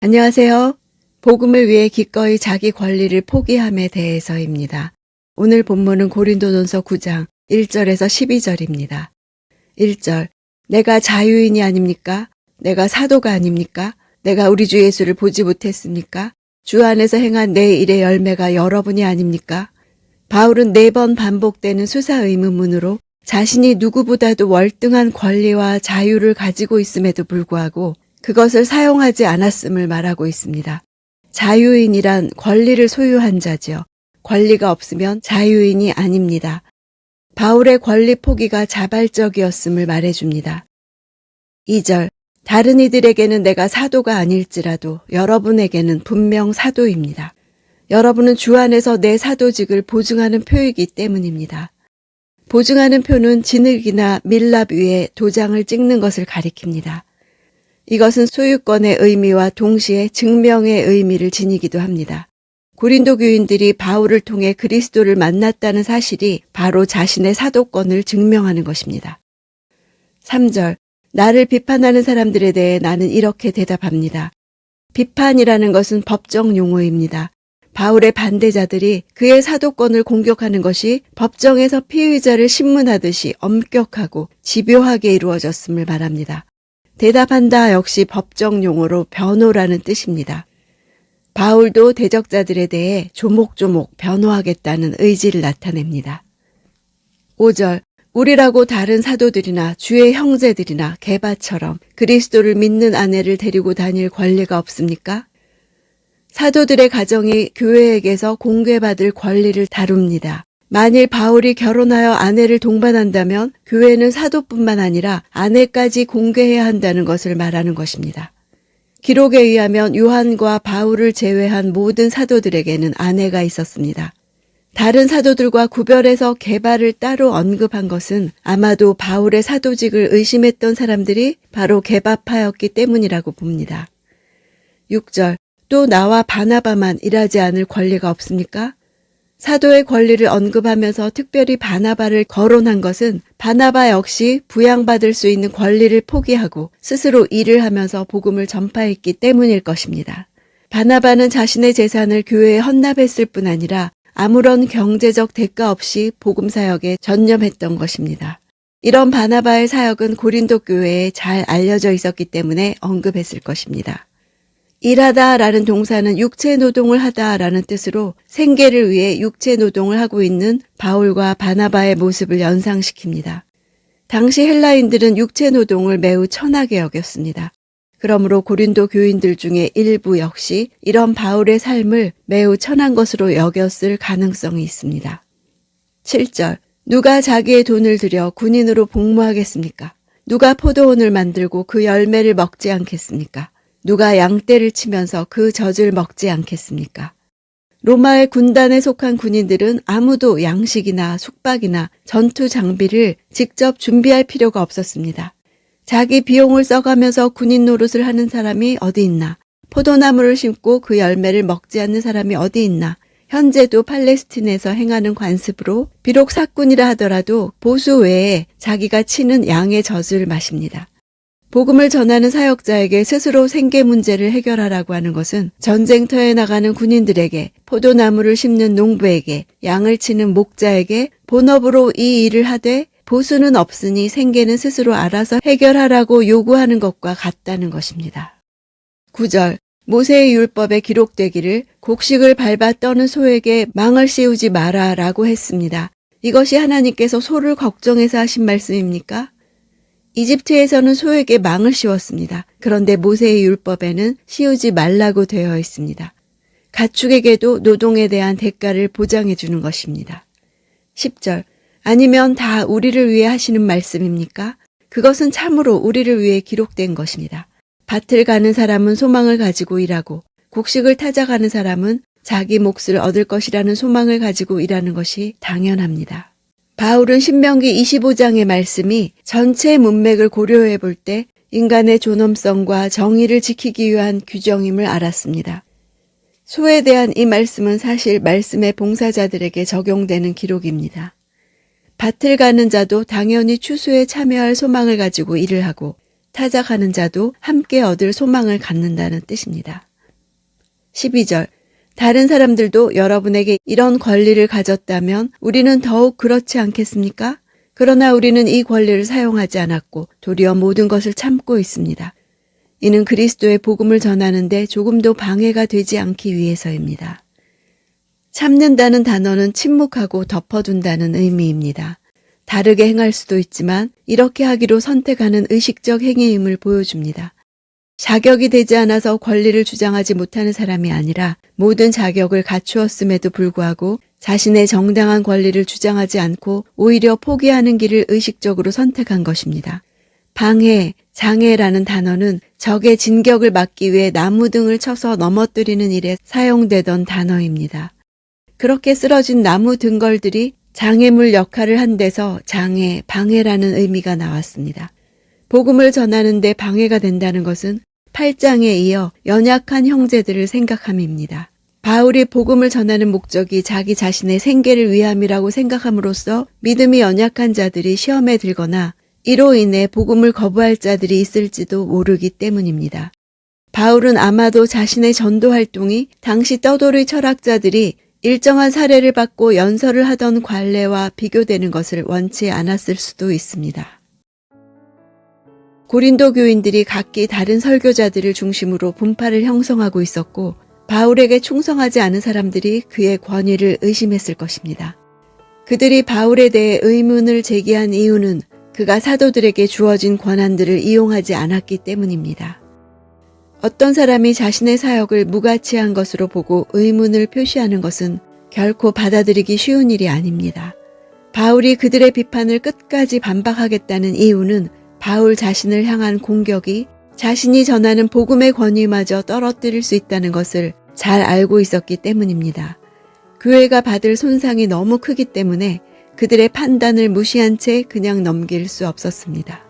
안녕하세요. 복음을 위해 기꺼이 자기 권리를 포기함에 대해서입니다. 오늘 본문은 고린도전서 9장 1절에서 12절입니다. 1절, 내가 자유인이 아닙니까? 내가 사도가 아닙니까? 내가 우리 주 예수를 보지 못했습니까? 주 안에서 행한 내 일의 열매가 여러분이 아닙니까? 바울은 4번 반복되는 수사 의문문으로 자신이 누구보다도 월등한 권리와 자유를 가지고 있음에도 불구하고 그것을 사용하지 않았음을 말하고 있습니다. 자유인이란 권리를 소유한 자지요. 권리가 없으면 자유인이 아닙니다. 바울의 권리 포기가 자발적이었음을 말해줍니다. 2절, 다른 이들에게는 내가 사도가 아닐지라도 여러분에게는 분명 사도입니다. 여러분은 주 안에서 내 사도직을 보증하는 표이기 때문입니다. 보증하는 표는 진흙이나 밀랍 위에 도장을 찍는 것을 가리킵니다. 이것은 소유권의 의미와 동시에 증명의 의미를 지니기도 합니다. 고린도 교인들이 바울을 통해 그리스도를 만났다는 사실이 바로 자신의 사도권을 증명하는 것입니다. 3절, 나를 비판하는 사람들에 대해 나는 이렇게 대답합니다. 비판이라는 것은 법정 용어입니다. 바울의 반대자들이 그의 사도권을 공격하는 것이 법정에서 피의자를 신문하듯이 엄격하고 집요하게 이루어졌음을 말합니다. 대답한다 역시 법정 용어로 변호라는 뜻입니다. 바울도 대적자들에 대해 조목조목 변호하겠다는 의지를 나타냅니다. 5절, 우리라고 다른 사도들이나 주의 형제들이나 게바처럼 그리스도를 믿는 아내를 데리고 다닐 권리가 없습니까? 사도들의 가정이 교회에게서 공개받을 권리를 다룹니다. 만일 바울이 결혼하여 아내를 동반한다면 교회는 사도뿐만 아니라 아내까지 공개해야 한다는 것을 말하는 것입니다. 기록에 의하면 요한과 바울을 제외한 모든 사도들에게는 아내가 있었습니다. 다른 사도들과 구별해서 게바를 따로 언급한 것은 아마도 바울의 사도직을 의심했던 사람들이 바로 게바파였기 때문이라고 봅니다. 6절, 또 나와 바나바만 일하지 않을 권리가 없습니까? 사도의 권리를 언급하면서 특별히 바나바를 거론한 것은 바나바 역시 부양받을 수 있는 권리를 포기하고 스스로 일을 하면서 복음을 전파했기 때문일 것입니다. 바나바는 자신의 재산을 교회에 헌납했을 뿐 아니라 아무런 경제적 대가 없이 복음 사역에 전념했던 것입니다. 이런 바나바의 사역은 고린도 교회에 잘 알려져 있었기 때문에 언급했을 것입니다. 일하다 라는 동사는 육체 노동을 하다 라는 뜻으로 생계를 위해 육체 노동을 하고 있는 바울과 바나바의 모습을 연상시킵니다. 당시 헬라인들은 육체 노동을 매우 천하게 여겼습니다. 그러므로 고린도 교인들 중에 일부 역시 이런 바울의 삶을 매우 천한 것으로 여겼을 가능성이 있습니다. 7절, 누가 자기의 돈을 들여 군인으로 복무하겠습니까? 누가 포도원을 만들고 그 열매를 먹지 않겠습니까? 누가 양떼를 치면서 그 젖을 먹지 않겠습니까? 로마의 군단에 속한 군인들은 아무도 양식이나 숙박이나 전투 장비를 직접 준비할 필요가 없었습니다. 자기 비용을 써가면서 군인 노릇을 하는 사람이 어디 있나? 포도나무를 심고 그 열매를 먹지 않는 사람이 어디 있나? 현재도 팔레스틴에서 행하는 관습으로 비록 사꾼이라 하더라도 보수 외에 자기가 치는 양의 젖을 마십니다. 복음을 전하는 사역자에게 스스로 생계 문제를 해결하라고 하는 것은 전쟁터에 나가는 군인들에게, 포도나무를 심는 농부에게, 양을 치는 목자에게 본업으로 이 일을 하되 보수는 없으니 생계는 스스로 알아서 해결하라고 요구하는 것과 같다는 것입니다. 9절, 모세의 율법에 기록되기를 곡식을 밟아 떠는 소에게 망을 씌우지 마라 라고 했습니다. 이것이 하나님께서 소를 걱정해서 하신 말씀입니까? 이집트에서는 소에게 망을 씌웠습니다. 그런데 모세의 율법에는 씌우지 말라고 되어 있습니다. 가축에게도 노동에 대한 대가를 보장해 주는 것입니다. 10절, 아니면 다 우리를 위해 하시는 말씀입니까? 그것은 참으로 우리를 위해 기록된 것입니다. 밭을 가는 사람은 소망을 가지고 일하고 곡식을 타작하는 사람은 자기 몫을 얻을 것이라는 소망을 가지고 일하는 것이 당연합니다. 바울은 신명기 25장의 말씀이 전체 문맥을 고려해 볼 때 인간의 존엄성과 정의를 지키기 위한 규정임을 알았습니다. 소에 대한 이 말씀은 사실 말씀의 봉사자들에게 적용되는 기록입니다. 밭을 가는 자도 당연히 추수에 참여할 소망을 가지고 일을 하고 타작하는 자도 함께 얻을 소망을 갖는다는 뜻입니다. 12절. 다른 사람들도 여러분에게 이런 권리를 가졌다면 우리는 더욱 그렇지 않겠습니까? 그러나 우리는 이 권리를 사용하지 않았고 도리어 모든 것을 참고 있습니다. 이는 그리스도의 복음을 전하는데 조금도 방해가 되지 않기 위해서입니다. 참는다는 단어는 침묵하고 덮어둔다는 의미입니다. 다르게 행할 수도 있지만 이렇게 하기로 선택하는 의식적 행위임을 보여줍니다. 자격이 되지 않아서 권리를 주장하지 못하는 사람이 아니라 모든 자격을 갖추었음에도 불구하고 자신의 정당한 권리를 주장하지 않고 오히려 포기하는 길을 의식적으로 선택한 것입니다. 방해, 장애라는 단어는 적의 진격을 막기 위해 나무등을 쳐서 넘어뜨리는 일에 사용되던 단어입니다. 그렇게 쓰러진 나무 등걸들이 장애물 역할을 한 데서 장애, 방해라는 의미가 나왔습니다. 복음을 전하는 데 방해가 된다는 것은 8장에 이어 연약한 형제들을 생각함입니다. 바울이 복음을 전하는 목적이 자기 자신의 생계를 위함이라고 생각함으로써 믿음이 연약한 자들이 시험에 들거나 이로 인해 복음을 거부할 자들이 있을지도 모르기 때문입니다. 바울은 아마도 자신의 전도 활동이 당시 떠돌이 철학자들이 일정한 사례를 받고 연설을 하던 관례와 비교되는 것을 원치 않았을 수도 있습니다. 고린도 교인들이 각기 다른 설교자들을 중심으로 분파를 형성하고 있었고 바울에게 충성하지 않은 사람들이 그의 권위를 의심했을 것입니다. 그들이 바울에 대해 의문을 제기한 이유는 그가 사도들에게 주어진 권한들을 이용하지 않았기 때문입니다. 어떤 사람이 자신의 사역을 무가치한 것으로 보고 의문을 표시하는 것은 결코 받아들이기 쉬운 일이 아닙니다. 바울이 그들의 비판을 끝까지 반박하겠다는 이유는 바울 자신을 향한 공격이 자신이 전하는 복음의 권위마저 떨어뜨릴 수 있다는 것을 잘 알고 있었기 때문입니다. 교회가 받을 손상이 너무 크기 때문에 그들의 판단을 무시한 채 그냥 넘길 수 없었습니다.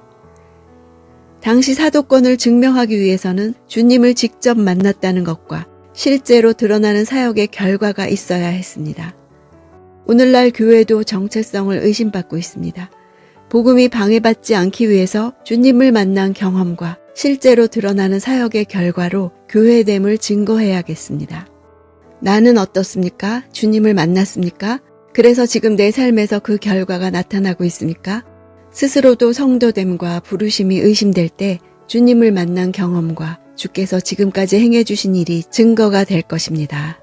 당시 사도권을 증명하기 위해서는 주님을 직접 만났다는 것과 실제로 드러나는 사역의 결과가 있어야 했습니다. 오늘날 교회도 정체성을 의심받고 있습니다. 복음이 방해받지 않기 위해서 주님을 만난 경험과 실제로 드러나는 사역의 결과로 교회됨을 증거해야겠습니다. 나는 어떻습니까? 주님을 만났습니까? 그래서 지금 내 삶에서 그 결과가 나타나고 있습니까? 스스로도 성도됨과 부르심이 의심될 때 주님을 만난 경험과 주께서 지금까지 행해 주신 일이 증거가 될 것입니다.